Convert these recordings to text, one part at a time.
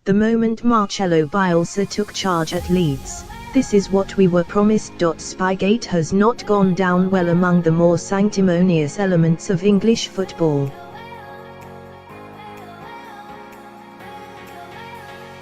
The moment Marcelo Bielsa took charge at Leeds, "This is what we were promised.Spy-gate has not gone down well among the more sanctimonious elements of English football.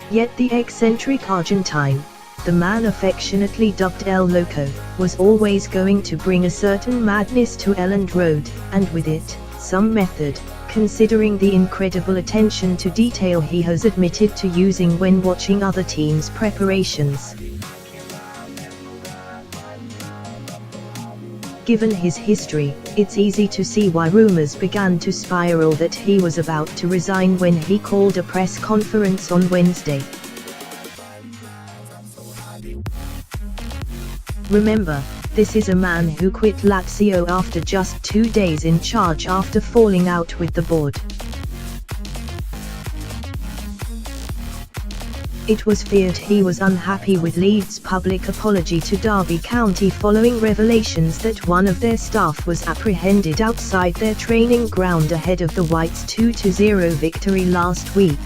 Yet the eccentric Argentine, the man affectionately dubbed El Loco, was always going to bring a certain madness to Elland Road, and with it, some method, considering the incredible attention to detail he has admitted to using when watching other teams' preparations. Given his history, it's easy to see why rumours began to spiral that he was about to resign when he called a press conference on Wednesday. Remember, this is a man who quit Lazio after just 2 days in charge after falling out with the board. It was feared he was unhappy with Leeds' public apology to Derby County following revelations that one of their staff was apprehended outside their training ground ahead of the Whites' 2-0 victory last week.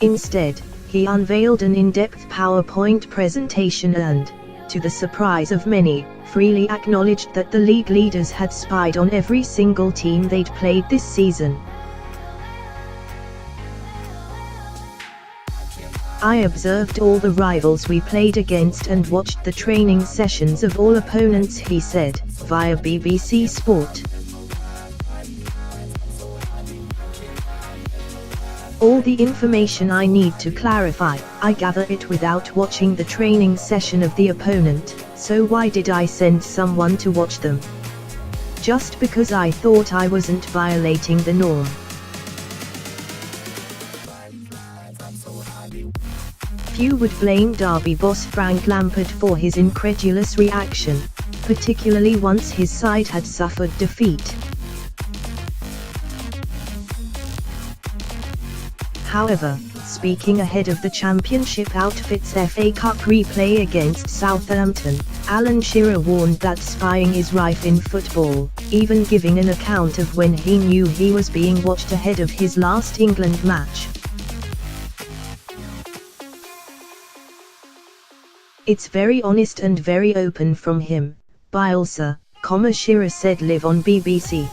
Instead, he unveiled an in-depth PowerPoint presentation and, to the surprise of many, freely acknowledged that the league leaders had spied on every single team they'd played this season. "I observed all the rivals we played against and watched the training sessions of all opponents," he said, via BBC Sport. "All the information I need to clarify, I gather it without watching the training session of the opponent, so why did I send someone to watch them? Just because I thought I wasn't violating the norm." Few would blame Derby boss Frank Lampard for his incredulous reaction, particularly once his side had suffered defeat. However, speaking ahead of the Championship outfit's FA Cup replay against Southampton, Alan Shearer warned that spying is rife in football, even giving an account of when he knew he was being watched ahead of his last England match. "It's very honest and very open from him," Bielsa, Shearer said live on BBC.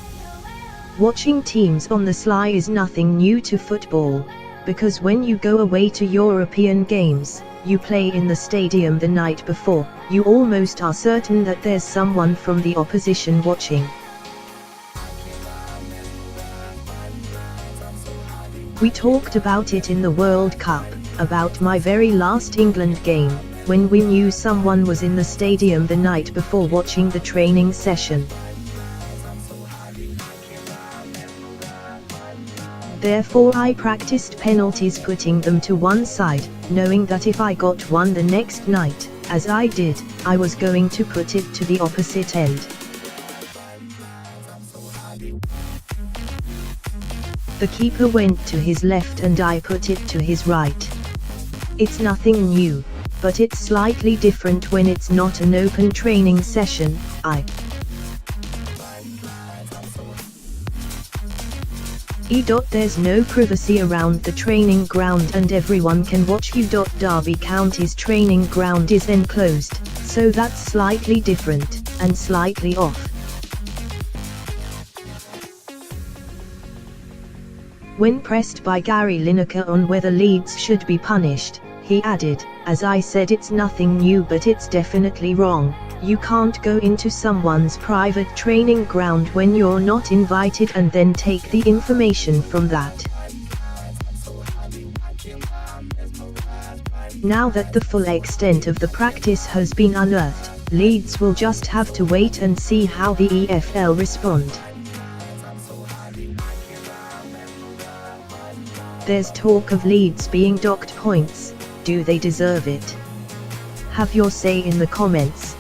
"Watching teams on the sly is nothing new to football, because when you go away to European games, you play in the stadium the night before, you almost are certain that there's someone from the opposition watching. We talked about it in the World Cup, about my very last England game, when we knew someone was in the stadium the night before watching the training session. Therefore I practiced penalties, putting them to one side, knowing that if I got one the next night, as I did, I was going to put it to the opposite end. The keeper went to his left and I put it to his right. It's nothing new, but it's slightly different when it's not an open training session. There's no privacy around the training ground and everyone can watch you. Derby County's training ground is enclosed, so that's slightly different, and slightly off." When pressed by Gary Lineker on whether Leeds should be punished, he added, "As I said, it's nothing new, but it's definitely wrong. You can't go into someone's private training ground when you're not invited and then take the information from that." Now that the full extent of the practice has been unearthed, Leeds will just have to wait and see how the EFL respond. There's talk of Leeds being docked points. Do they deserve it? Have your say in the comments.